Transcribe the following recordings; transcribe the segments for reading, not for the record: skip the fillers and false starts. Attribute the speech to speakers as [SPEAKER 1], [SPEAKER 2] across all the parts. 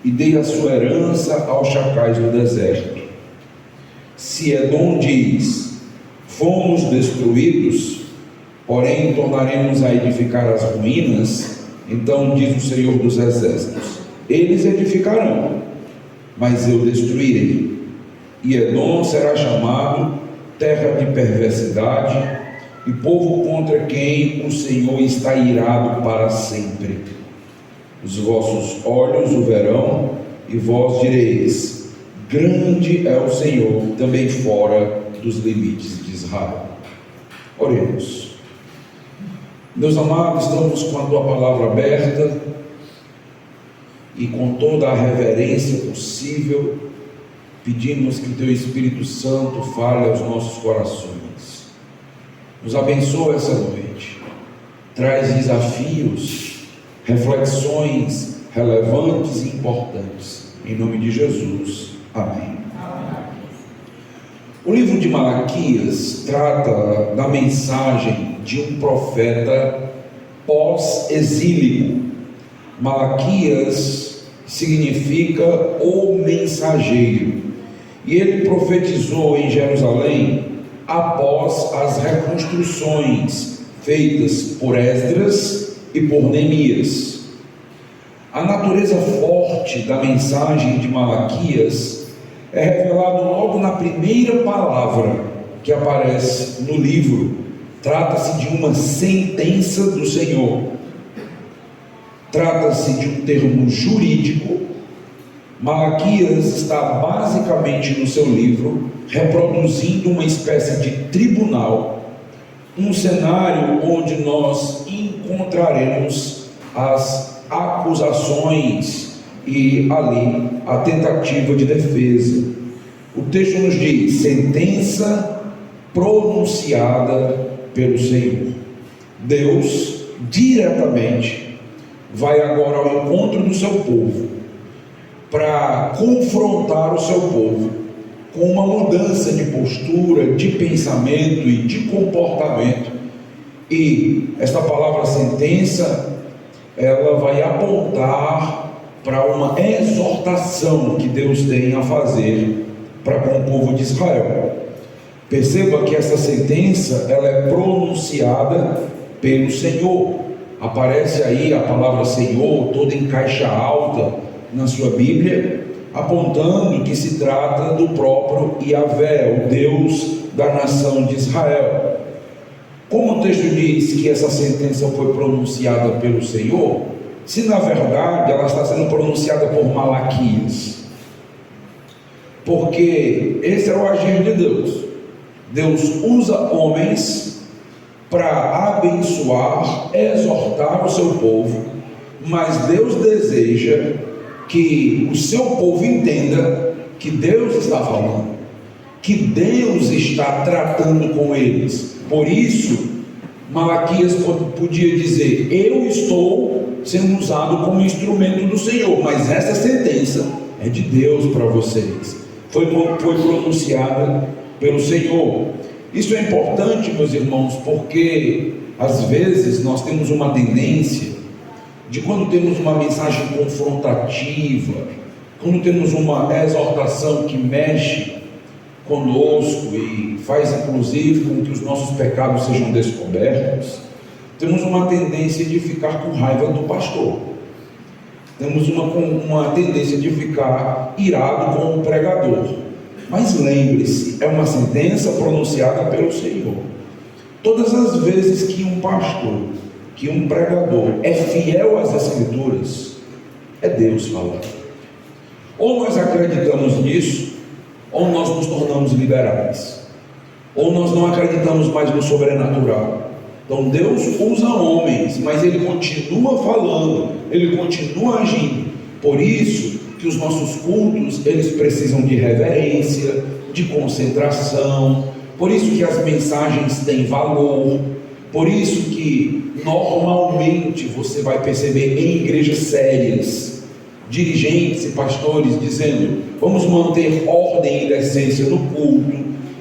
[SPEAKER 1] e dei a sua herança aos chacais do deserto. Se Edom diz: fomos destruídos, porém tornaremos a edificar as ruínas, então diz o Senhor dos Exércitos: eles edificarão, mas eu destruirei, e Edom será chamado terra de perversidade e povo contra quem o Senhor está irado para sempre. Os vossos olhos o verão, e vós direis: grande é o Senhor, também fora dos limites de Israel. Oremos. Meus amados, estamos com a tua palavra aberta e com toda a reverência possível pedimos que o teu Espírito Santo fale aos nossos corações. Nos abençoa essa noite, traz desafios, reflexões relevantes e importantes, em nome de Jesus, amém. O livro de Malaquias trata da mensagem de um profeta pós-exílico. Malaquias significa o mensageiro, e ele profetizou em Jerusalém após as reconstruções feitas por Esdras e por Neemias. A natureza forte da mensagem de Malaquias é revelado logo na primeira palavra que aparece no livro. Trata-se de uma sentença do Senhor. Trata-se de um termo jurídico. Malaquias está basicamente no seu livro reproduzindo uma espécie de tribunal, um cenário onde nós encontraremos as acusações e ali a tentativa de defesa. O texto nos diz: sentença pronunciada pelo Senhor. Deus diretamente vai agora ao encontro do seu povo para confrontar o seu povo com uma mudança de postura, de pensamento e de comportamento. E esta palavra sentença, ela vai apontar para uma exortação que Deus tem a fazer para com o povo de Israel. Perceba que essa sentença, ela é pronunciada pelo Senhor. Aparece aí a palavra Senhor toda em caixa alta na sua Bíblia, apontando que se trata do próprio Yahvé, o Deus da nação de Israel. Como o texto diz que essa sentença foi pronunciada pelo Senhor, se na verdade ela está sendo pronunciada por Malaquias, porque esse é o agir de Deus. Deus usa homens para abençoar, exortar o seu povo, mas Deus deseja que o seu povo entenda que Deus está falando, que Deus está tratando com eles. Por isso, Malaquias podia dizer: eu estou sendo usado como instrumento do Senhor, mas essa sentença é de Deus para vocês, foi pronunciada pelo Senhor. Isso é importante, meus irmãos, porque às vezes nós temos uma tendência de, quando temos uma mensagem confrontativa, quando temos uma exortação que mexe conosco e faz inclusive com que os nossos pecados sejam descobertos, temos uma tendência de ficar com raiva do pastor, temos uma tendência de ficar irado com o pregador. Mas lembre-se, é uma sentença pronunciada pelo Senhor. Todas as vezes que um pastor, que um pregador é fiel às Escrituras, é Deus falando. Ou nós acreditamos nisso, ou nós nos tornamos liberais, ou nós não acreditamos mais no sobrenatural. Então Deus usa homens, mas Ele continua falando, Ele continua agindo. Por isso que os nossos cultos, eles precisam de reverência, de concentração. Por isso que as mensagens têm valor. Por isso que normalmente você vai perceber em igrejas sérias, dirigentes e pastores dizendo: vamos manter ordem e decência no culto,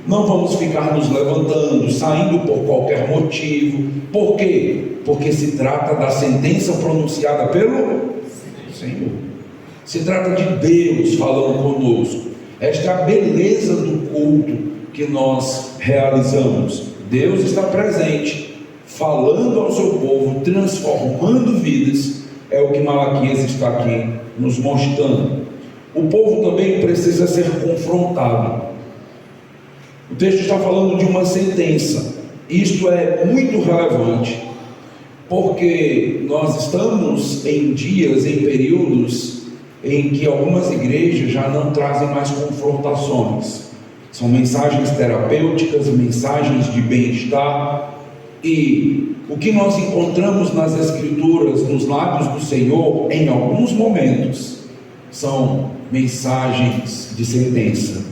[SPEAKER 1] não vamos ficar nos levantando, saindo por qualquer motivo. Por quê? Porque se trata da sentença pronunciada pelo Senhor. Se trata de Deus falando conosco. Esta é a beleza do culto que nós realizamos. Deus está presente, falando ao seu povo, transformando vidas. É o que Malaquias está aqui nos mostrando. O povo também precisa ser confrontado. O texto está falando de uma sentença. Isto é muito relevante, porque nós estamos em dias, em períodos em que algumas igrejas já não trazem mais confrontações. São mensagens terapêuticas, mensagens de bem-estar, e o que nós encontramos nas Escrituras, nos lábios do Senhor, em alguns momentos, são mensagens de sentença,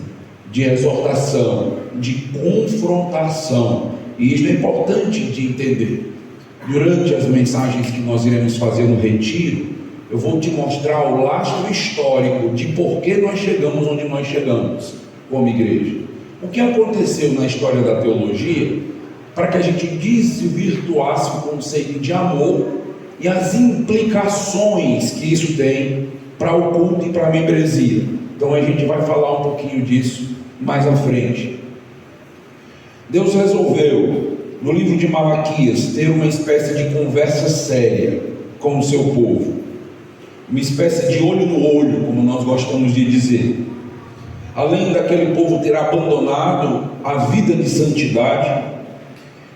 [SPEAKER 1] de exortação, de confrontação. E isso é importante de entender. Durante as mensagens que nós iremos fazer no retiro, eu vou te mostrar o lastro histórico de por que nós chegamos onde nós chegamos como igreja. O que aconteceu na história da teologia para que a gente desvirtuasse o conceito de amor e as implicações que isso tem para o culto e para a membresia. Então a gente vai falar um pouquinho disso mais à frente. Deus resolveu, no livro de Malaquias, ter uma espécie de conversa séria com o seu povo, uma espécie de olho no olho, como nós gostamos de dizer. Além daquele povo ter abandonado a vida de santidade,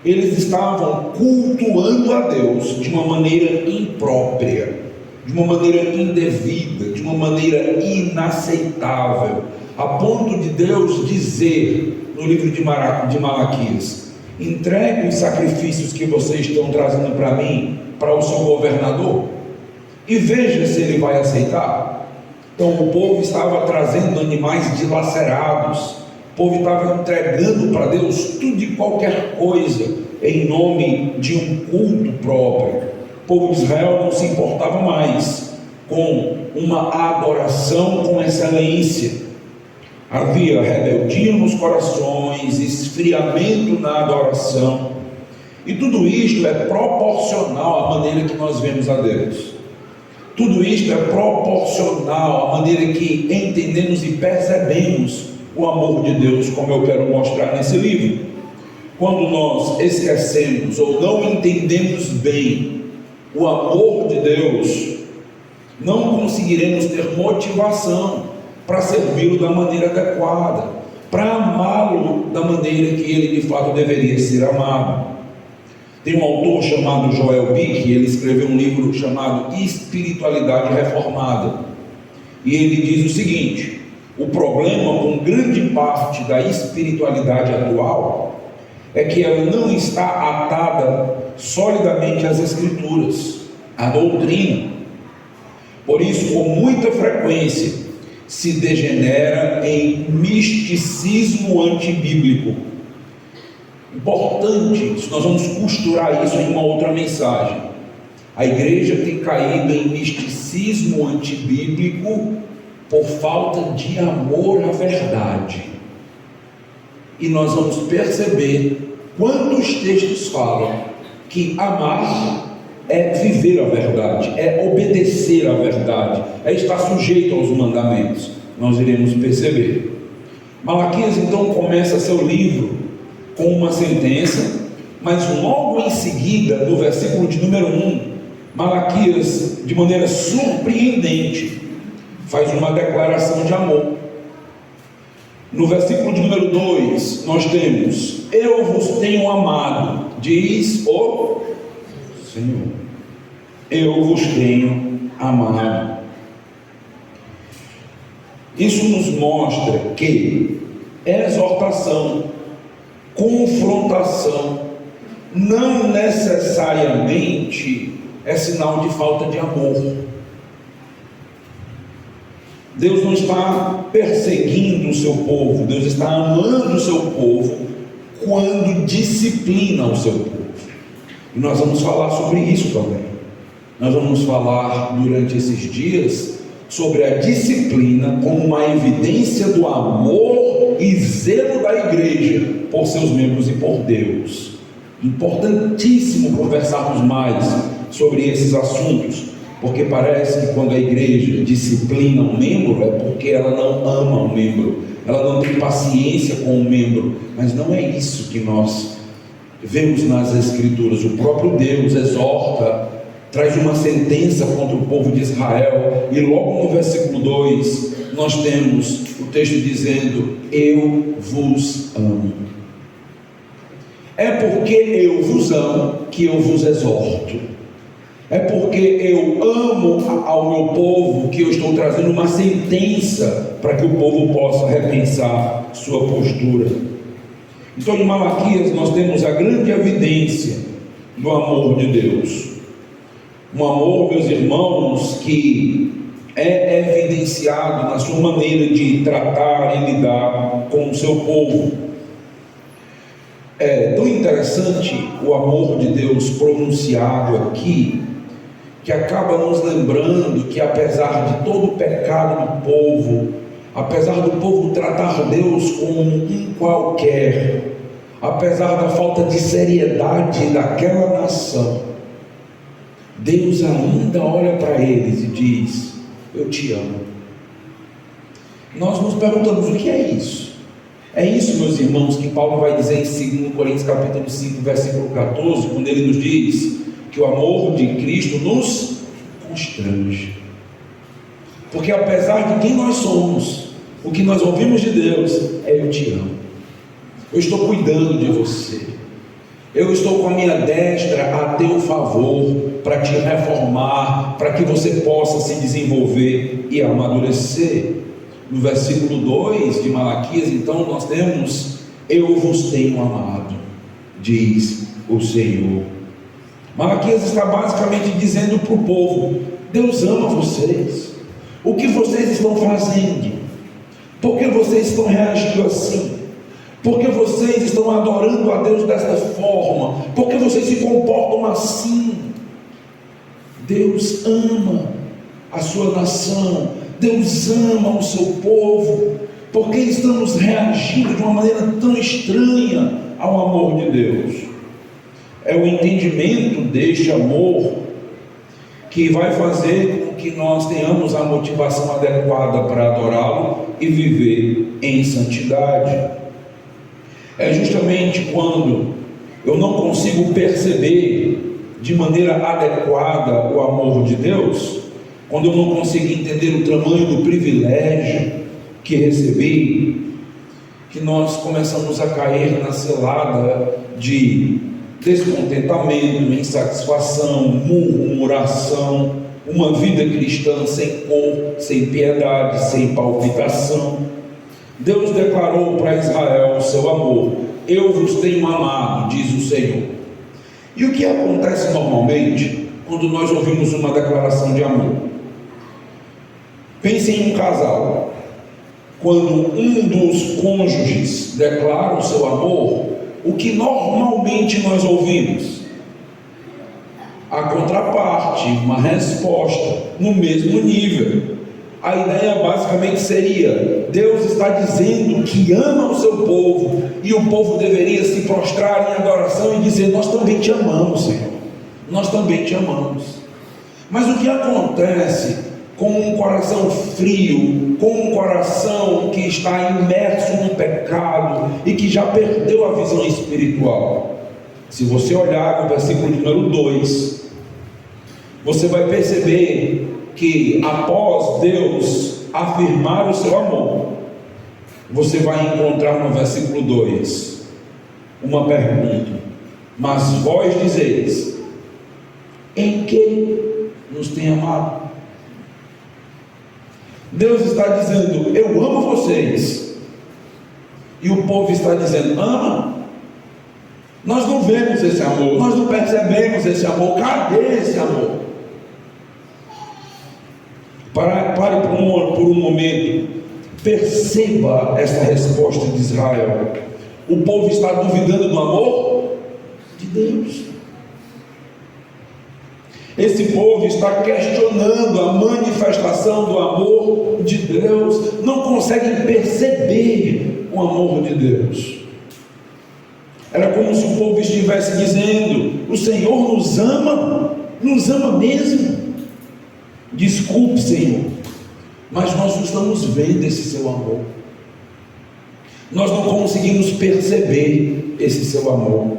[SPEAKER 1] eles estavam cultuando a Deus de uma maneira imprópria, de uma maneira indevida, de uma maneira inaceitável, a ponto de Deus dizer no livro de Malaquias: entregue os sacrifícios que vocês estão trazendo para mim, para o seu governador, e veja se ele vai aceitar. Então o povo estava trazendo animais dilacerados, o povo estava entregando para Deus tudo e qualquer coisa em nome de um culto próprio. O povo de Israel não se importava mais com uma adoração com excelência. Havia rebeldia nos corações, esfriamento na adoração, e tudo isto é proporcional à maneira que nós vemos a Deus. Tudo isto é proporcional à maneira que entendemos e percebemos o amor de Deus, como eu quero mostrar nesse livro. Quando nós esquecemos ou não entendemos bem o amor de Deus, não conseguiremos ter motivação para servi-lo da maneira adequada, para amá-lo da maneira que ele de fato deveria ser amado. Tem um autor chamado Joel Bick, ele escreveu um livro chamado Espiritualidade Reformada, e ele diz o seguinte: o problema com grande parte da espiritualidade atual é que ela não está atada solidamente às Escrituras, à doutrina. Por isso, com muita frequência, se degenera em misticismo antibíblico. Importante, se nós vamos costurar isso em uma outra mensagem. A igreja tem caído em misticismo antibíblico por falta de amor à verdade. E nós vamos perceber quantos textos falam que amar é viver a verdade, é obedecer à verdade, é estar sujeito aos mandamentos. Nós iremos perceber. Malaquias então começa seu livro com uma sentença, mas logo em seguida, no versículo de número 1, Malaquias, de maneira surpreendente, faz uma declaração de amor. No versículo de número 2, nós temos: eu vos tenho amado, diz o Senhor. Eu vos tenho amado. Isso nos mostra que exortação, confrontação, não necessariamente é sinal de falta de amor. Deus não está perseguindo o seu povo, Deus está amando o seu povo quando disciplina o seu povo. E nós vamos falar sobre isso também. Nós vamos falar durante esses dias sobre a disciplina como uma evidência do amor e zelo da igreja por seus membros e por Deus. Importantíssimo conversarmos mais sobre esses assuntos. Porque parece que quando a igreja disciplina um membro, é porque ela não ama o membro, ela não tem paciência com o membro. Mas não é isso que nós vemos nas Escrituras. O próprio Deus exorta, traz uma sentença contra o povo de Israel, e logo no versículo 2 nós temos o texto dizendo: eu vos amo. É porque eu vos amo que eu vos exorto. É porque eu amo ao meu povo que eu estou trazendo uma sentença para que o povo possa repensar sua postura. Então, em Malaquias nós temos a grande evidência do amor de Deus. Um amor, meus irmãos, que é evidenciado na sua maneira de tratar e lidar com o seu povo. É tão interessante o amor de Deus pronunciado aqui, que acaba nos lembrando que, apesar de todo o pecado do povo, apesar do povo tratar Deus como um qualquer, apesar da falta de seriedade daquela nação, Deus ainda olha para eles e diz: eu te amo. Nós nos perguntamos: o que é isso? É isso, meus irmãos, que Paulo vai dizer em 2 Coríntios capítulo 5, versículo 14, quando ele nos diz que o amor de Cristo nos constrange. Porque apesar de quem nós somos, o que nós ouvimos de Deus é: eu te amo, eu estou cuidando de você, eu estou com a minha destra a teu favor, para te reformar, para que você possa se desenvolver e amadurecer. No versículo 2 de Malaquias, então, nós temos: eu vos tenho amado, diz o Senhor. Malaquias está basicamente dizendo para o povo: Deus ama vocês. O que vocês estão fazendo? Por que vocês estão reagindo assim? Por que vocês estão adorando a Deus desta forma? Por que vocês se comportam assim? Deus ama a sua nação, Deus ama o seu povo. Por que estamos reagindo de uma maneira tão estranha ao amor de Deus? É o entendimento deste amor que vai fazer com que nós tenhamos a motivação adequada para adorá-lo e viver em santidade. É justamente quando eu não consigo perceber de maneira adequada o amor de Deus, quando eu não consigo entender o tamanho do privilégio que recebi, que nós começamos a cair na cilada de descontentamento, insatisfação, murmuração, uma vida cristã sem cor, sem piedade, sem palpitação. Deus declarou para Israel o seu amor: eu vos tenho amado, diz o Senhor. E o que acontece normalmente quando nós ouvimos uma declaração de amor? Pense em um casal. Quando um dos cônjuges declara o seu amor, o que normalmente nós ouvimos? A contraparte, uma resposta no mesmo nível. A ideia basicamente seria: Deus está dizendo que ama o seu povo, e o povo deveria se prostrar em adoração e dizer: nós também te amamos, Senhor, nós também te amamos. Mas o que acontece com um coração frio, com um coração que está imerso no pecado e que já perdeu a visão espiritual? Se você olhar no versículo número 2, você vai perceber que após Deus afirmar o seu amor, você vai encontrar no versículo 2 uma pergunta: mas vós dizeis, em que nos tem amado? Deus está dizendo: eu amo vocês, e o povo está dizendo: ama? Nós não vemos esse amor, nós não percebemos esse amor, cadê esse amor? Pare por um momento, perceba esta resposta de Israel. O povo está duvidando do amor de Deus. Esse povo está questionando a manifestação do amor de Deus, não conseguem perceber o amor de Deus. Era como se o povo estivesse dizendo: o Senhor nos ama mesmo. Desculpe, Senhor, mas nós não estamos vendo esse seu amor. Nós não conseguimos perceber esse seu amor.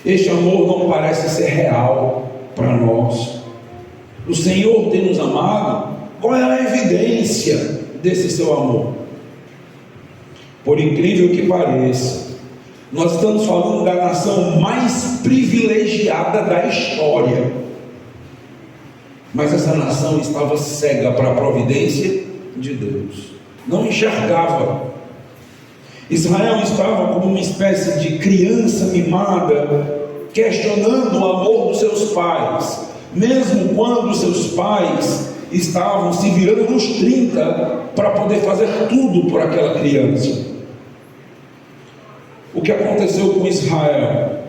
[SPEAKER 1] Este amor não parece ser real para nós. O Senhor tem nos amado. Qual é a evidência desse seu amor? Por incrível que pareça, nós estamos falando da nação mais privilegiada da história. Mas essa nação estava cega para a providência de Deus. Não enxergava. Israel estava como uma espécie de criança mimada, questionando o amor dos seus pais, mesmo quando seus pais estavam se virando nos 30 para poder fazer tudo por aquela criança. O que aconteceu com Israel?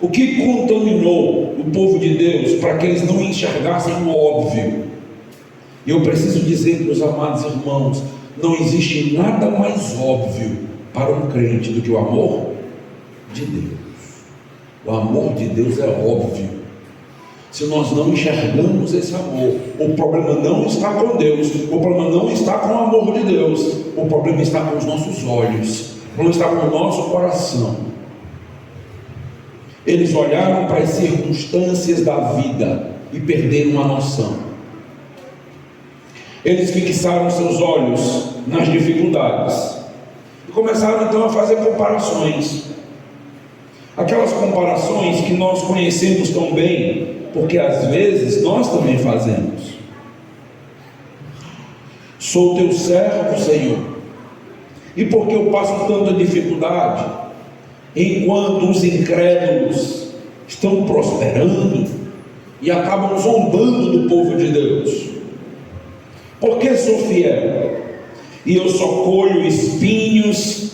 [SPEAKER 1] O que contaminou o povo de Deus para que eles não enxergassem o óbvio? E eu preciso dizer para os amados irmãos, não existe nada mais óbvio para um crente do que o amor de Deus. O amor de Deus é óbvio. Se nós não enxergamos esse amor, o problema não está com Deus, o problema não está com o amor de Deus, o problema está com os nossos olhos, o problema está com o nosso coração. Eles olharam para as circunstâncias da vida e perderam a noção. Eles fixaram seus olhos nas dificuldades e começaram então a fazer comparações. Aquelas comparações que nós conhecemos tão bem, porque às vezes nós também fazemos. Sou teu servo, Senhor, e porque eu passo tanta dificuldade, enquanto os incrédulos estão prosperando e acabam zombando do povo de Deus? Porque sou fiel e eu só colho espinhos,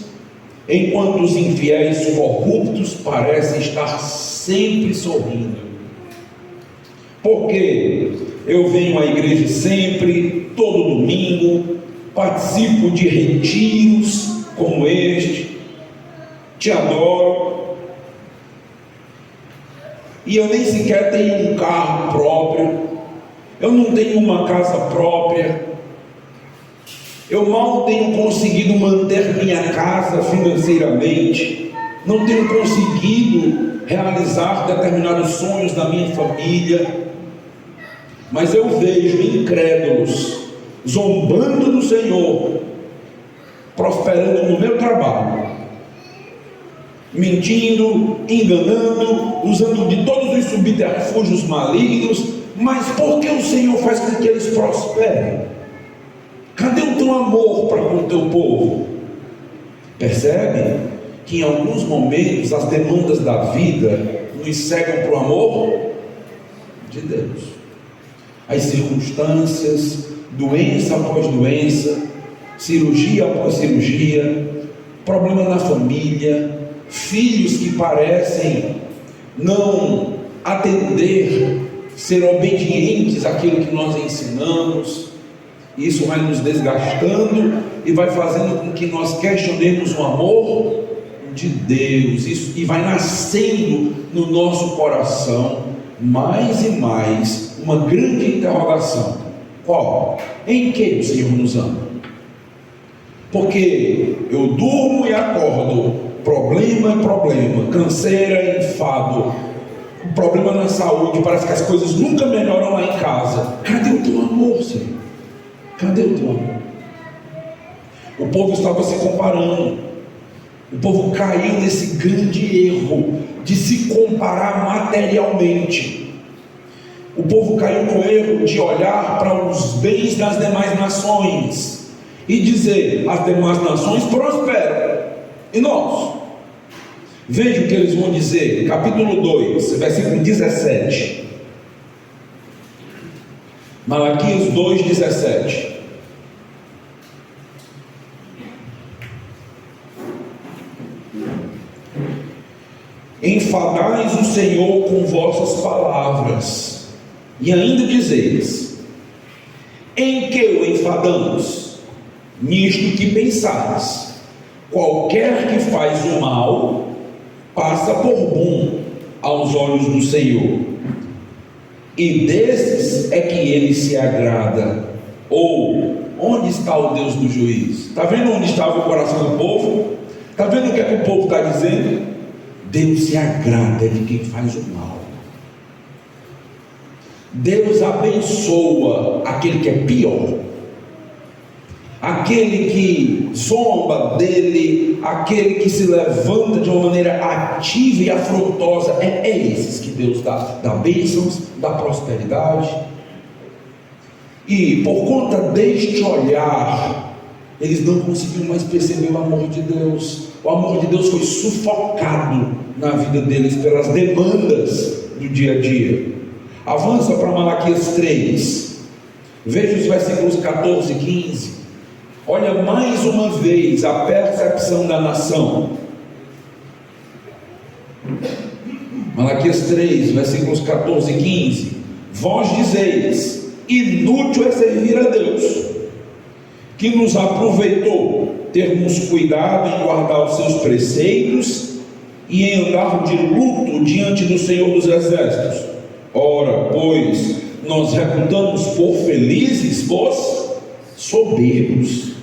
[SPEAKER 1] enquanto os infiéis corruptos parecem estar sempre sorrindo? Porque eu venho à igreja sempre, todo domingo, participo de retiros como este, te adoro, e eu nem sequer tenho um carro próprio, eu não tenho uma casa própria, eu mal tenho conseguido manter minha casa financeiramente, não tenho conseguido realizar determinados sonhos da minha família, mas eu vejo incrédulos zombando do Senhor, prosperando no meu trabalho, mentindo, enganando, usando de todos os subterfúgios malignos. Mas por que o Senhor faz com que eles prosperem? Cadê o teu amor para com o teu povo? Percebe que em alguns momentos as demandas da vida nos cegam para o amor de Deus. As circunstâncias, doença após doença, cirurgia após cirurgia, problema na família, filhos que parecem não atender, ser obedientes àquilo que nós ensinamos. Isso vai nos desgastando e vai fazendo com que nós questionemos o amor de Deus. Isso, e vai nascendo no nosso coração mais e mais uma grande interrogação: qual? Em que o Senhor nos ama? Porque eu durmo e acordo, problema é problema, canseira é enfado, problema na saúde, parece que as coisas nunca melhoram lá em casa. Cadê o teu amor, Senhor? Cadê o teu amor? O povo estava se comparando. O povo caiu nesse grande erro de se comparar materialmente. O povo caiu no erro de olhar para os bens das demais nações e dizer: as demais nações prosperam, e nós? Veja o que eles vão dizer, capítulo 2, versículo 17. Malaquias 2:17. Enfadais o Senhor com vossas palavras, e ainda dizeis: em que o enfadamos? Nisto que pensais: qualquer que faz o mal passa por bom aos olhos do Senhor. e desses é que ele se agrada. Ou, onde está o Deus do juízo? Está vendo onde estava o coração do povo? Está vendo o que é que o povo está dizendo? Deus se agrada de quem faz o mal. Deus abençoa aquele que é pior, aquele que zomba dele, aquele que se levanta de uma maneira ativa e afrontosa. É esses que Deus dá bênçãos, dá prosperidade. E por conta deste olhar, eles não conseguiam mais perceber o amor de Deus. O amor de Deus foi sufocado na vida deles pelas demandas do dia a dia. Avança para Malaquias 3, veja os versículos 14 e 15. Olha mais uma vez a percepção da nação. Malaquias 3, versículos 14 e 15. Vós dizeis: inútil é servir a Deus, que nos aproveitou termos cuidado em guardar os seus preceitos e em andar de luto diante do Senhor dos Exércitos. Ora, pois, nós reputamos por felizes os soberbos.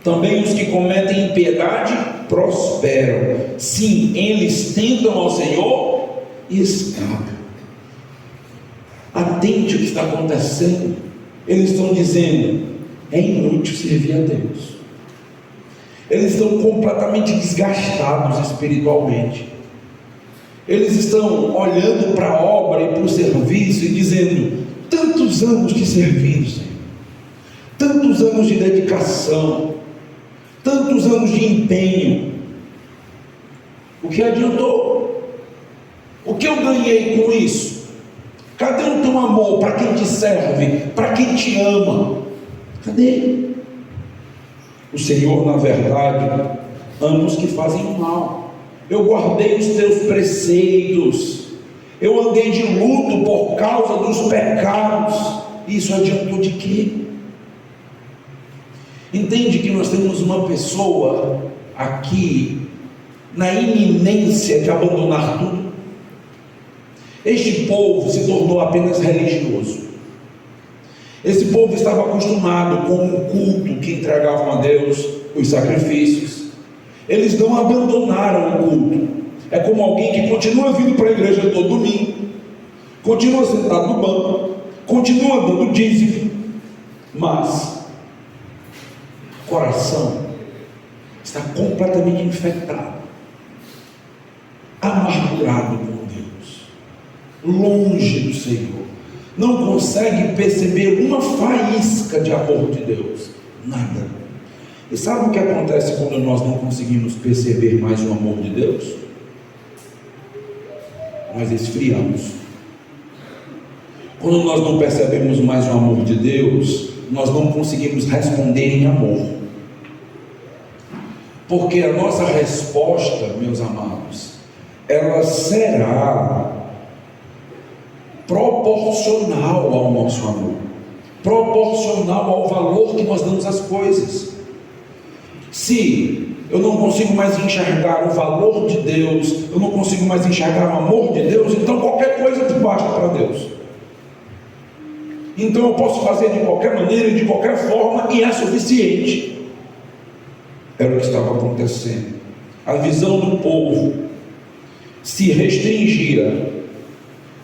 [SPEAKER 1] Também os que cometem impiedade prosperam. Sim, eles tentam ao Senhor e escapam. Atente o que está acontecendo. Eles estão dizendo: é inútil servir a Deus. Eles estão completamente desgastados espiritualmente. Eles estão olhando para a obra e para o serviço e dizendo: tantos anos de serviço, tantos anos de dedicação, tantos anos de empenho, o que adiantou? O que eu ganhei com isso? Cadê o teu amor para quem te serve, para quem te ama? Cadê? O Senhor, na verdade, ama os que fazem o mal. Eu guardei os teus preceitos, eu andei de luto por causa dos pecados. Isso adiantou de quê? Entende que nós temos uma pessoa aqui na iminência de abandonar tudo? Este povo se tornou apenas religioso. Esse povo estava acostumado com um culto que entregavam a Deus, os sacrifícios. Eles não abandonaram o culto. É como alguém que continua vindo para a igreja todo domingo, continua sentado no banco, continua dando dízimo, mas o coração está completamente infectado, amargurado com Deus, longe do Senhor, não consegue perceber uma faísca de amor de Deus, nada. E sabe o que acontece quando nós não conseguimos perceber mais o amor de Deus? Nós esfriamos. Quando nós não percebemos mais o amor de Deus, nós não conseguimos responder em amor. Porque a nossa resposta, meus amados, ela será proporcional ao nosso amor, proporcional ao valor que nós damos às coisas. Se eu não consigo mais enxergar o valor de Deus, eu não consigo mais enxergar o amor de Deus, então qualquer coisa basta para Deus. Então eu posso fazer de qualquer maneira e de qualquer forma, e é suficiente. Era o que estava acontecendo. A visão do povo se restringia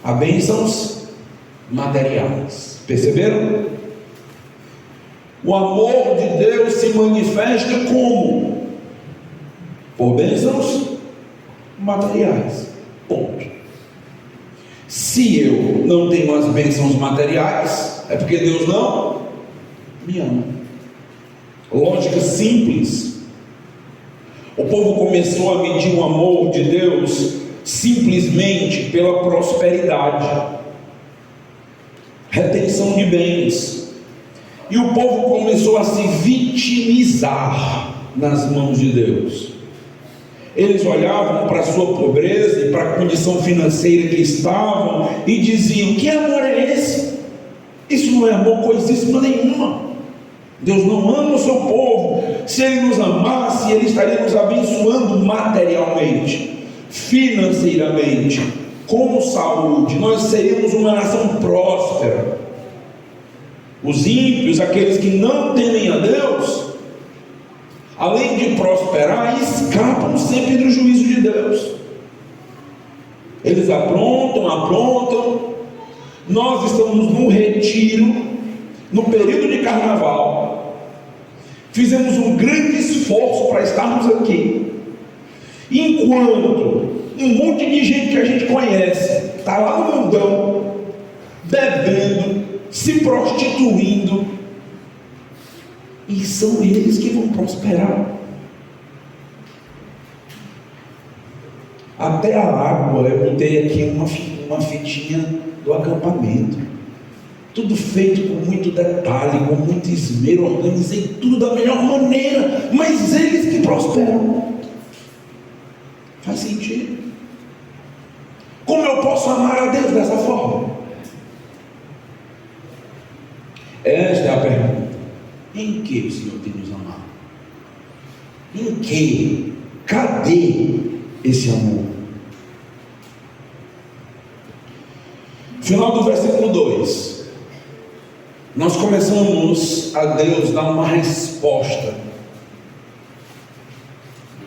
[SPEAKER 1] a bênçãos materiais. Perceberam? O amor de Deus se manifesta como? Por bênçãos materiais. Ponto. Se eu não tenho as bênçãos materiais, é porque Deus não me ama. Lógica simples. O povo começou a medir o amor de Deus simplesmente pela prosperidade, retenção de bens. E o povo começou a se vitimizar nas mãos de Deus. Eles olhavam para a sua pobreza e para a condição financeira que estavam e diziam: que amor é esse? Isso não é amor coisíssima nenhuma. Deus não ama o seu povo. Se Ele nos amasse, Ele estaria nos abençoando materialmente, financeiramente. com saúde, nós seríamos uma nação próspera. Os ímpios, aqueles que não temem a Deus, além de prosperar, escapam sempre do juízo de Deus. Eles aprontam. Nós estamos no retiro, no período de carnaval. Fizemos um grande esforço para estarmos aqui. Enquanto um monte de gente que a gente conhece está lá no mundão, bebendo, se prostituindo, e são eles que vão prosperar. Até a água, eu botei aqui uma fitinha do acampamento, tudo feito com muito detalhe, com muito esmero, organizei tudo da melhor maneira, mas eles que prosperam. Faz sentido? Como eu posso amar a Deus dessa forma? Esta é a pergunta. Em que o Senhor tem nos amado? Em que? Cadê esse amor? Final do versículo 2. Nós começamos a Deus dar uma resposta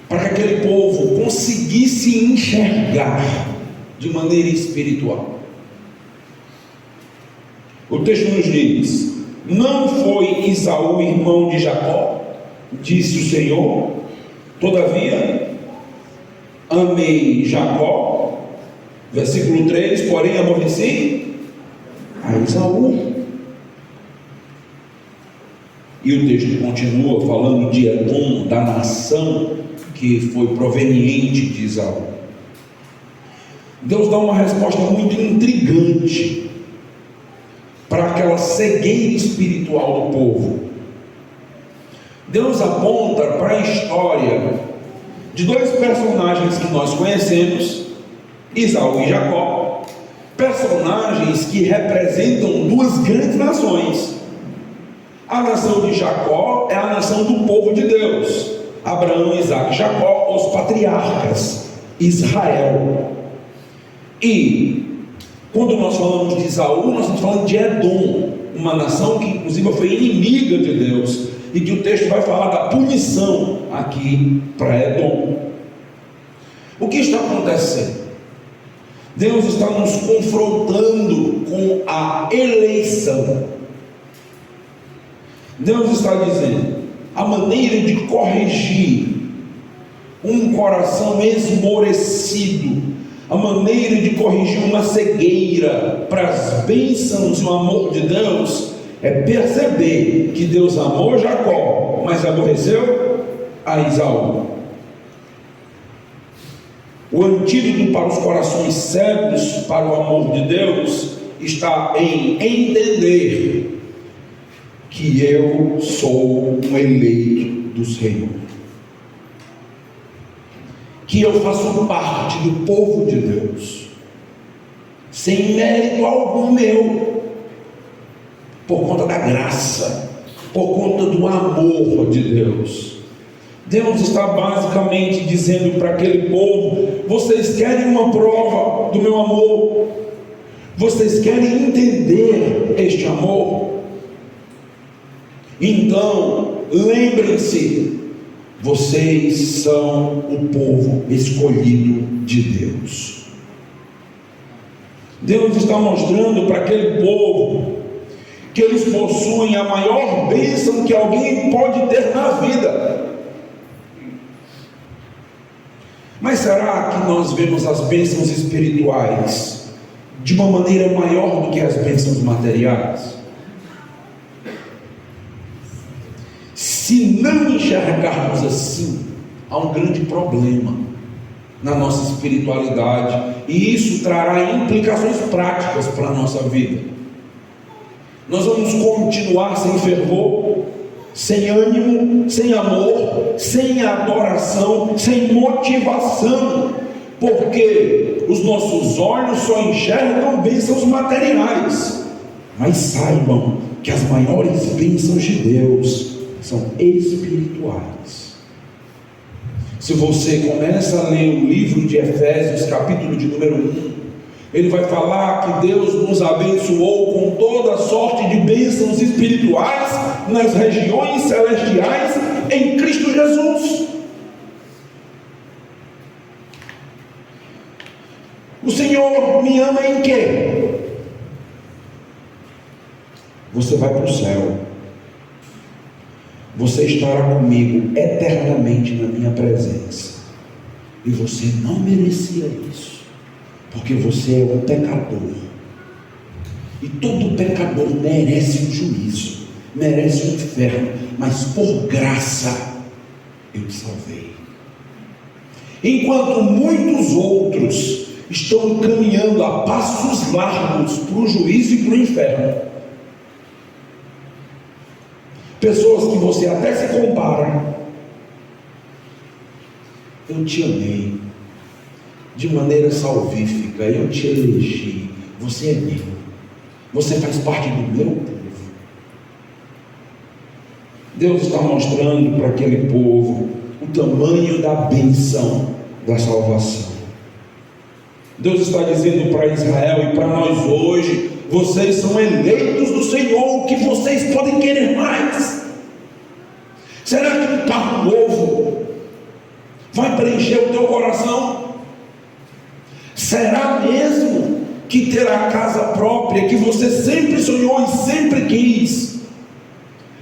[SPEAKER 1] para que aquele povo conseguisse enxergar de maneira espiritual. O texto nos diz: não foi Esaú irmão de Jacó, disse o Senhor, todavia amei Jacó. Versículo 3, porém aborreci a Esaú. E o texto continua falando de Edom, da nação que foi proveniente de Esaú. Deus dá uma resposta muito intrigante para aquela cegueira espiritual do povo. Deus aponta para a história de dois personagens que nós conhecemos, Esaú e Jacó, personagens que representam duas grandes nações. A nação de Jacó é a nação do povo de Deus, Abraão, Isaac e Jacó, os patriarcas, Israel. E quando nós falamos de Esaú, nós estamos falando de Edom, uma nação que inclusive foi inimiga de Deus, e que o texto vai falar da punição aqui para Edom. O que está acontecendo? Deus está nos confrontando com a eleição. Deus está dizendo: a maneira de corrigir um coração esmorecido, a maneira de corrigir uma cegueira para as bênçãos e o amor de Deus, é perceber que Deus amou Jacó, mas aborreceu a Esaú. O antídoto para os corações cegos para o amor de Deus está em entender que eu sou um eleito do Senhor, que eu faço parte do povo de Deus, sem mérito algum meu, por conta da graça, por conta do amor de Deus. Deus está basicamente dizendo para aquele povo: vocês querem uma prova do meu amor? Vocês querem entender este amor? Então, lembrem-se, vocês são o povo escolhido de Deus. Deus está mostrando para aquele povo que eles possuem a maior bênção que alguém pode ter na vida. Mas será que nós vemos as bênçãos espirituais de uma maneira maior do que as bênçãos materiais? Se não enxergarmos assim, há um grande problema na nossa espiritualidade, e isso trará implicações práticas para a nossa vida. Nós vamos continuar sem fervor, sem ânimo, sem amor, sem adoração, sem motivação, porque os nossos olhos só enxergam bênçãos materiais. Mas saibam que as maiores bênçãos de Deus são espirituais. Se você começa a ler o livro de Efésios, capítulo de número 1, Ele vai falar que Deus nos abençoou com toda sorte de bênçãos espirituais nas regiões celestiais em Cristo Jesus. O Senhor me ama em quê? Você vai para o céu. Você estará comigo eternamente na minha presença. E você não merecia isso. Porque você é um pecador. E todo pecador merece um juízo, merece um inferno. Mas por graça eu te salvei. Enquanto muitos outros estão caminhando a passos largos para o juízo e para o inferno. Pessoas que você até se compara. Eu te amei de maneira salvífica, eu te elegi, você é meu, você faz parte do meu povo. Deus está mostrando para aquele povo o tamanho da bênção da salvação. Deus está dizendo para Israel e para nós hoje: vocês são eleitos do Senhor, o que vocês podem querer mais? Será que um carro novo vai preencher o teu coração? Será mesmo que ter a casa própria que você sempre sonhou e sempre quis?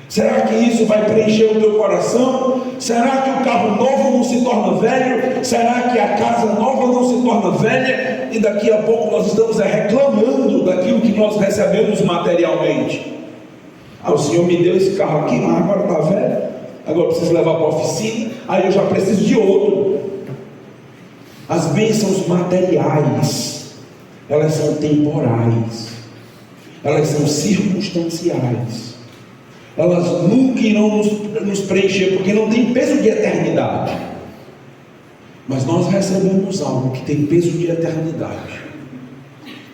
[SPEAKER 1] Será que isso vai preencher o teu coração? Será que o carro novo não se torna velho? Será que a casa nova não se torna velha? E daqui a pouco nós estamos reclamando daquilo que nós recebemos materialmente. O Senhor me deu esse carro aqui, mas agora está velho, agora eu preciso levar para a oficina, aí eu já preciso de outro. As bênçãos materiais, elas são temporais, elas são circunstanciais, elas nunca irão nos preencher, porque não tem peso de eternidade. Mas nós recebemos algo que tem peso de eternidade,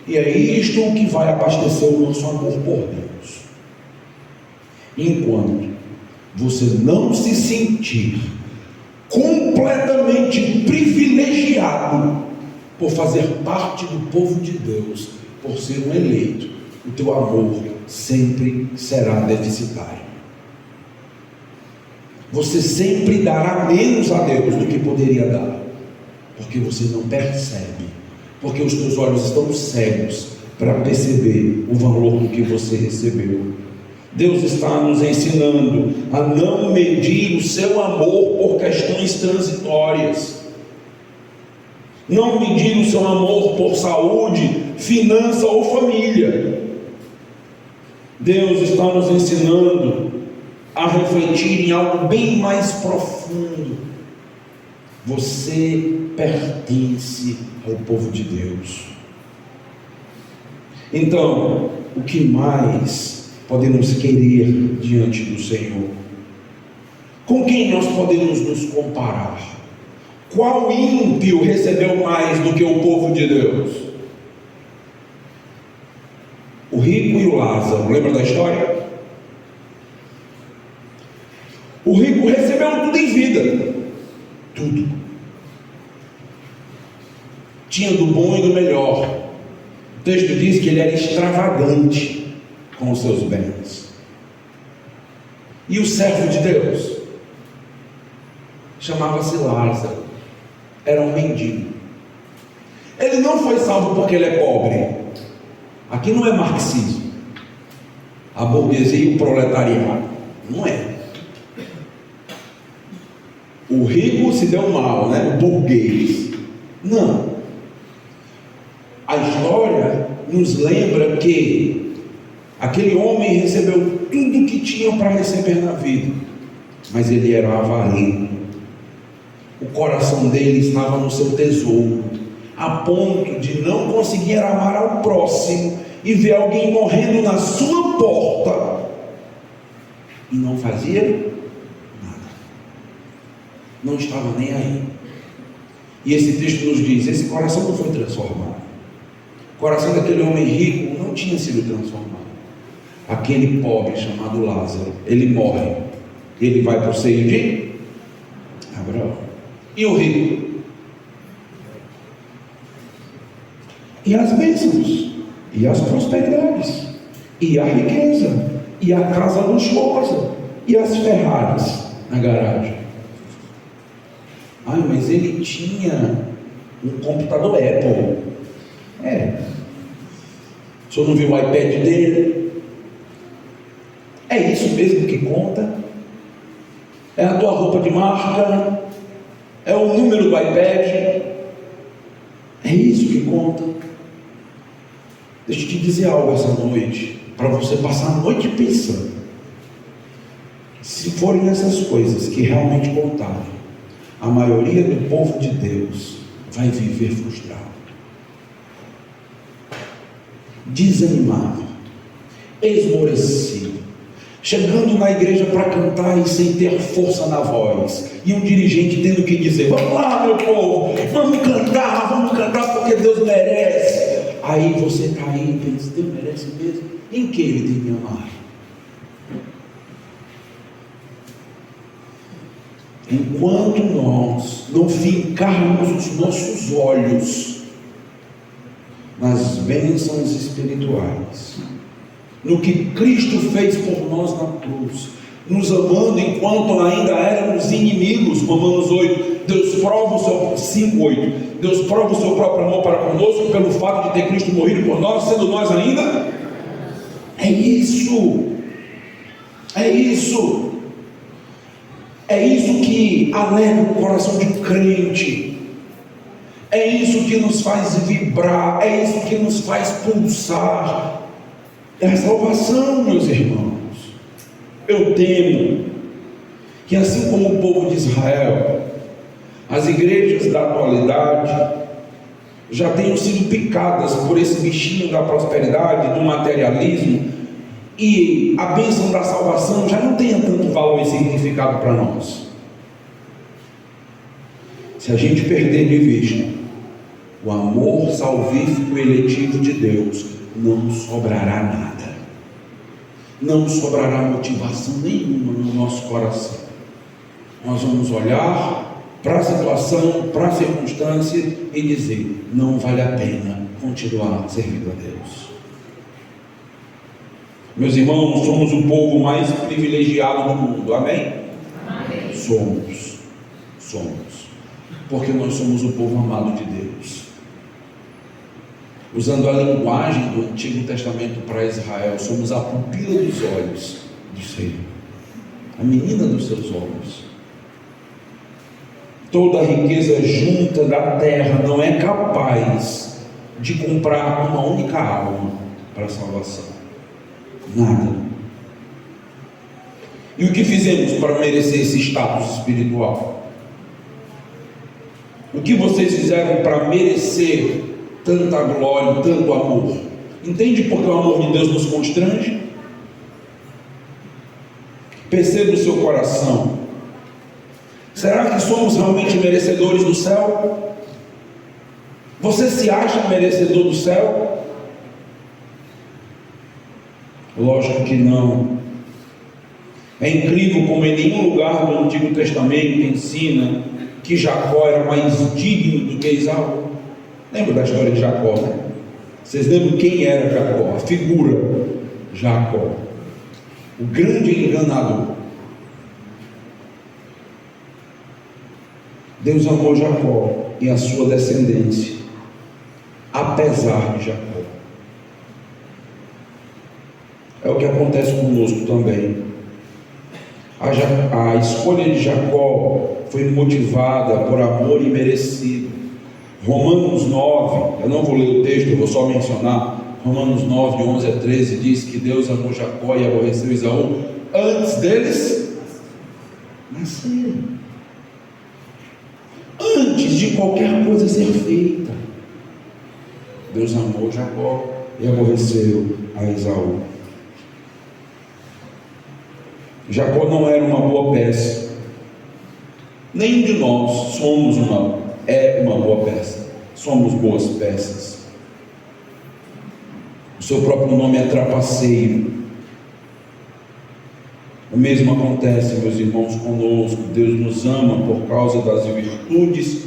[SPEAKER 1] e é isto que vai abastecer o nosso amor por Deus. Enquanto você não se sentir completamente privilegiado por fazer parte do povo de Deus, por ser um eleito, o teu amor sempre será deficitário. Você sempre dará menos a Deus do que poderia dar, porque você não percebe, porque os teus olhos estão cegos para perceber o valor do que você recebeu. Deus está nos ensinando a não medir o seu amor por questões transitórias, não medir o seu amor por saúde, finança ou família. Deus está nos ensinando a refletir em algo bem mais profundo. Você pertence ao povo de Deus. Então, o que mais podemos querer diante do Senhor? Com quem nós podemos nos comparar? Qual ímpio recebeu mais do que o povo de Deus? O rico e o Lázaro, lembra da história? O rico recebeu tudo em vida, tudo, tinha do bom e do melhor. O texto diz que ele era extravagante com os seus bens. E o servo de Deus chamava-se Lázaro, era um mendigo. Ele não foi salvo porque ele é pobre. Aqui não é marxismo, a burguesia e o proletariado, não é. O rico se deu mal, né? O burguês, não. A história nos lembra que aquele homem recebeu tudo que tinha para receber na vida, mas ele era avarento. O coração dele estava no seu tesouro, a ponto de não conseguir amar ao próximo e ver alguém morrendo na sua porta e não fazia nada, não estava nem aí. E esse texto nos diz: esse coração não foi transformado. O coração daquele homem rico não tinha sido transformado. Aquele pobre chamado Lázaro, ele morre, ele vai para o seio de Abraão. E o rico? e as bênçãos, e as prosperidades, e a riqueza, e a casa luxuosa, e as Ferraris na garagem. Ai, mas ele tinha um computador Apple. O senhor não viu o iPad dele? É isso mesmo que conta? É a tua roupa de marca? É o número do iPad? É isso que conta? Deixa eu te dizer algo essa noite, para você passar a noite pensando. Se forem essas coisas que realmente contarem, a maioria do povo de Deus vai viver frustrado, desanimado, esmorecido, chegando na igreja para cantar e sem ter força na voz, e um dirigente tendo que dizer: vamos lá, meu povo, vamos cantar porque Deus merece. Aí você está aí e pensa: Deus merece mesmo? Em que Ele tem que me amar? Enquanto nós não fincarmos os nossos olhos nas bênçãos espirituais, no que Cristo fez por nós na cruz, nos amando enquanto ainda éramos inimigos, Romanos 8, Deus prova o seu 5:8, Deus prova o seu próprio amor para conosco pelo fato de ter Cristo morrido por nós, sendo nós ainda. É isso que alegra o coração de um crente, é isso que nos faz vibrar, é isso que nos faz pulsar. É a salvação, meus irmãos. Eu temo que, assim como o povo de Israel, as igrejas da atualidade já tenham sido picadas por esse bichinho da prosperidade, do materialismo, e a bênção da salvação já não tenha tanto valor e significado para nós. Se a gente perder de vista o amor salvífico e eletivo de Deus, não sobrará nada, não sobrará motivação nenhuma no nosso coração. Nós vamos olhar para a situação, para a circunstância e dizer: não vale a pena continuar servindo a Deus. Meus irmãos, somos o povo mais privilegiado do mundo, amém? Amém. Somos, porque nós somos o povo amado de Deus. Usando a linguagem do Antigo Testamento para Israel, somos a pupila dos olhos do Senhor, a menina dos seus olhos. Toda a riqueza junta da terra não é capaz de comprar uma única alma para a salvação. Nada. E o que fizemos para merecer esse status espiritual? O que vocês fizeram para merecer tanta glória, tanto amor? Entende por que o amor de Deus nos constrange? Perceba o seu coração. Será que somos realmente merecedores do céu? Você se acha merecedor do céu? Lógico que não. É incrível como em nenhum lugar do Antigo Testamento ensina que Jacó era mais digno do que Esaú. Lembra da história de Jacó, né? Vocês lembram quem era Jacó? A figura Jacó, o grande enganador. Deus amou Jacó e a sua descendência, apesar de Jacó. É o que acontece conosco também. A escolha de Jacó foi motivada por amor imerecido. Romanos 9, eu não vou ler o texto, eu vou só mencionar. Romanos 9, 11 a 13 diz que Deus amou Jacó e aborreceu Esaú antes deles nascerem, antes de qualquer coisa ser feita. Deus amou Jacó e aborreceu a Esaú. Jacó não era uma boa peça. Nenhum de nós somos uma boa peça. Somos boas peças. O seu próprio nome é trapaceiro. O mesmo acontece, meus irmãos, conosco. Deus nos ama por causa das virtudes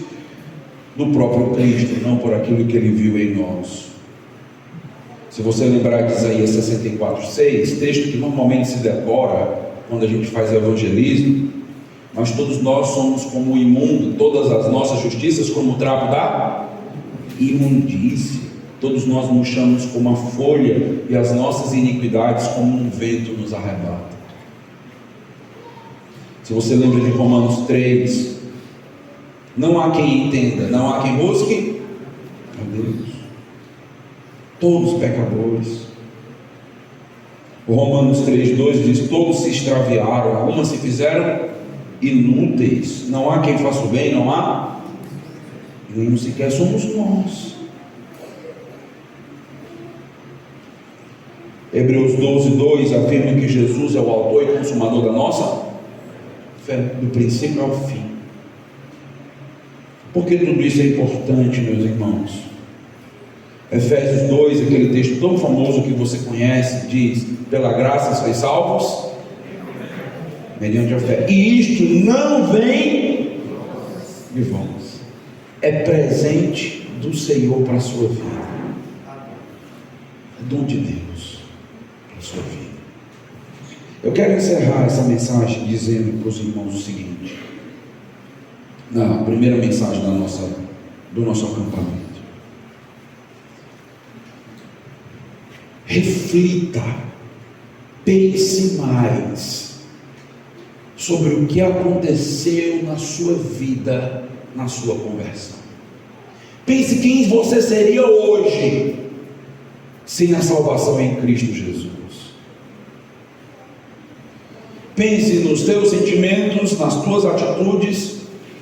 [SPEAKER 1] do próprio Cristo, não por aquilo que Ele viu em nós. Se você lembrar de Isaías 64:6, texto que normalmente se decora quando a gente faz evangelismo, mas todos nós somos como o imundo, todas as nossas justiças como o trapo da imundícia, todos nós murchamos como a folha e as nossas iniquidades como um vento nos arrebata. Se você lembra de Romanos 3, não há quem entenda, não há quem busque a Deus, todos pecadores. O Romanos 3:2 diz: todos se extraviaram, algumas se fizeram inúteis, não há quem faça o bem, não há nenhum sequer. Somos nós. Hebreus 12:2 afirma que Jesus é o autor e consumador da nossa fé, do princípio ao fim. Por que tudo isso é importante, meus irmãos? Efésios 2, aquele texto tão famoso que você conhece, diz: pela graça sois salvos mediante a fé, e isto não vem de vós, é presente do Senhor para a sua vida, é dom de Deus para a sua vida. Eu quero encerrar essa mensagem dizendo para os irmãos o seguinte, na primeira mensagem do nosso acampamento: reflita, pense mais sobre o que aconteceu na sua vida, na sua conversão. Pense quem você seria hoje sem a salvação em Cristo Jesus. Pense nos teus sentimentos, nas tuas atitudes.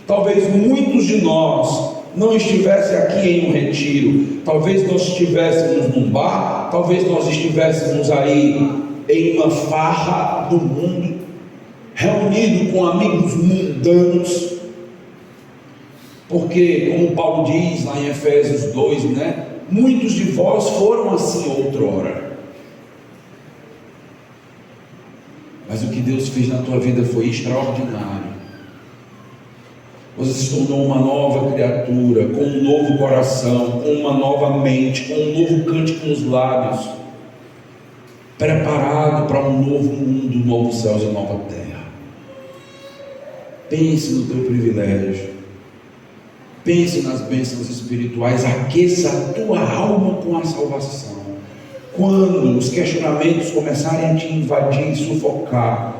[SPEAKER 1] Talvez muitos de nós não estivessem aqui em um retiro, talvez nós estivéssemos num bar, talvez nós estivéssemos aí em uma farra do mundo, reunido com amigos mundanos, porque, como Paulo diz lá em Efésios 2, muitos de vós foram assim outrora, mas o que Deus fez na tua vida foi extraordinário. Você se tornou uma nova criatura, com um novo coração, com uma nova mente, com um novo cântico nos lábios, preparado para um novo mundo, novos céus e nova terra. Pense no teu privilégio, pense nas bênçãos espirituais, aqueça a tua alma com a salvação. Quando os questionamentos começarem a te invadir e sufocar,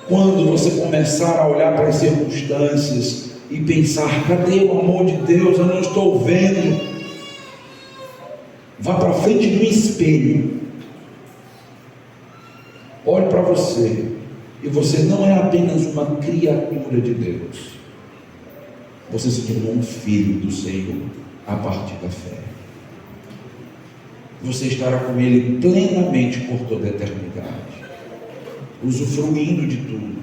[SPEAKER 1] quando você começar a olhar para as circunstâncias e pensar: cadê o amor de Deus? Eu não estou vendo. Vá para frente do espelho, olhe para você, e você não é apenas uma criatura de Deus, você se tornou um filho do Senhor a partir da fé. Você estará com Ele plenamente por toda a eternidade, usufruindo de tudo,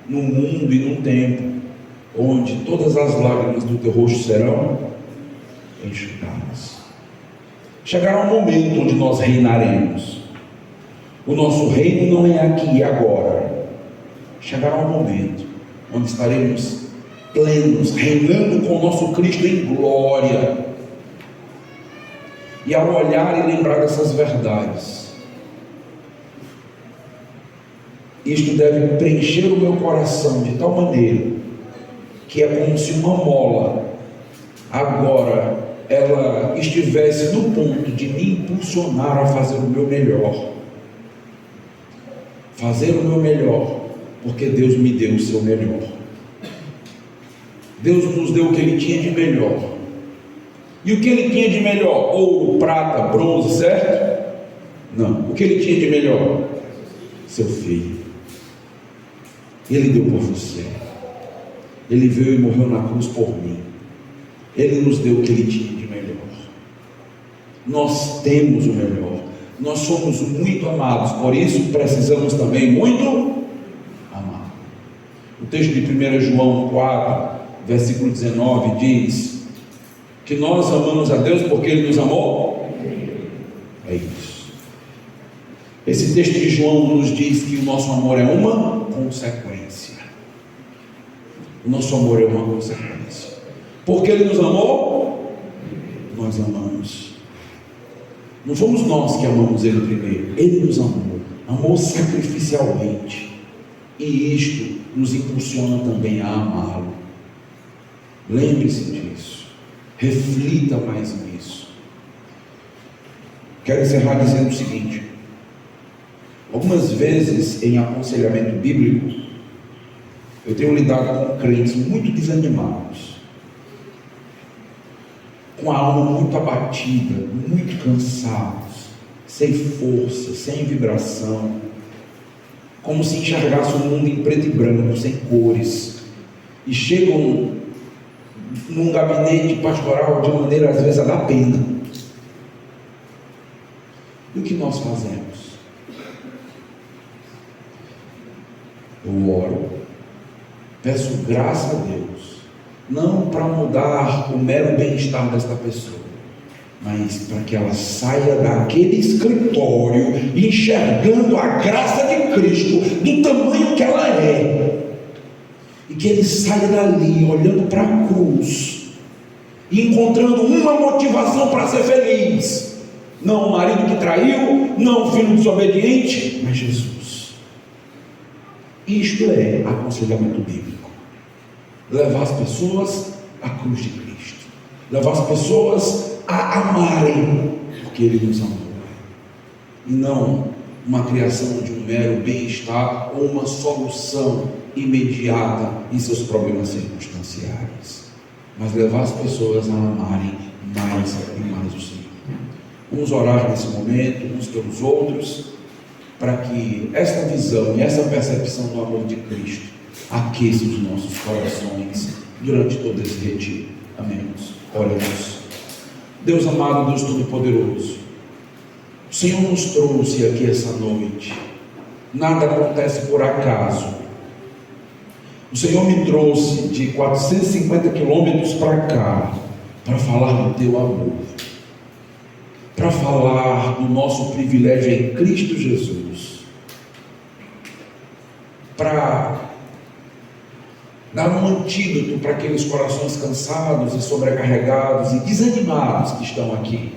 [SPEAKER 1] num mundo e num tempo onde todas as lágrimas do teu rosto serão enxugadas. Chegará um momento onde nós reinaremos. O nosso reino não é aqui e agora. Chegará um momento onde estaremos plenos, reinando com o nosso Cristo em glória. E ao olhar e lembrar dessas verdades, isto deve preencher o meu coração de tal maneira que é como se uma mola agora ela estivesse no ponto de me impulsionar a fazer o meu melhor. Fazer o meu melhor, porque Deus me deu o seu melhor. Deus nos deu o que Ele tinha de melhor. E o que Ele tinha de melhor? Ouro, prata, bronze, certo? Não. O que Ele tinha de melhor? Seu Filho. Ele deu por você. Ele veio e morreu na cruz por mim. Ele nos deu o que Ele tinha de melhor. Nós temos o melhor. Nós somos muito amados, por isso precisamos também muito amar. O texto de 1 João 4, versículo 19 diz que nós amamos a Deus porque Ele nos amou. É isso. Esse texto de João nos diz que o nosso amor é uma consequência. O nosso amor é uma consequência. Porque Ele nos amou, nós amamos. Não fomos nós que amamos Ele primeiro, Ele nos amou sacrificialmente, e isto nos impulsiona também a amá-lo. Lembre-se disso, reflita mais nisso. Quero encerrar dizendo o seguinte: algumas vezes em aconselhamento bíblico, eu tenho lidado com crentes muito desanimados, com a alma muito abatida, muito cansados, sem força, sem vibração, como se enxergasse o mundo em preto e branco, sem cores, e chegam num gabinete pastoral de maneira às vezes a dar pena. E o que nós fazemos? Eu oro, peço graça a Deus, não para mudar o mero bem-estar desta pessoa, mas para que ela saia daquele escritório enxergando a graça de Cristo do tamanho que ela é, e que ele saia dali olhando para a cruz e encontrando uma motivação para ser feliz: não o marido que traiu, não o filho desobediente, mas Jesus. Isto é aconselhamento bíblico: levar as pessoas à cruz de Cristo, levar as pessoas a amarem porque Ele nos amou, e não uma criação de um mero bem-estar ou uma solução imediata em seus problemas circunstanciais, mas levar as pessoas a amarem mais e mais o Senhor. Vamos orar nesse momento uns pelos outros, para que esta visão e essa percepção do amor de Cristo aqueça os nossos corações durante todo esse retiro. Amém. Oremos. Deus amado, Deus Todo-Poderoso, o Senhor nos trouxe aqui essa noite. Nada acontece por acaso. O Senhor me trouxe de 450 quilômetros para cá, para falar do teu amor, para falar do nosso privilégio em Cristo Jesus, para dar um antídoto para aqueles corações cansados e sobrecarregados e desanimados que estão aqui,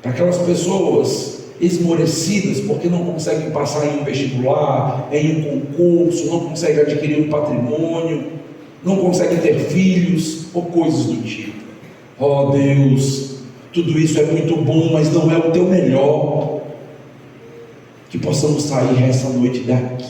[SPEAKER 1] para aquelas pessoas esmorecidas porque não conseguem passar em um vestibular, em um concurso, não conseguem adquirir um patrimônio, não conseguem ter filhos ou coisas do tipo. Oh Deus, tudo isso é muito bom, mas não é o teu melhor. Que possamos sair essa noite daqui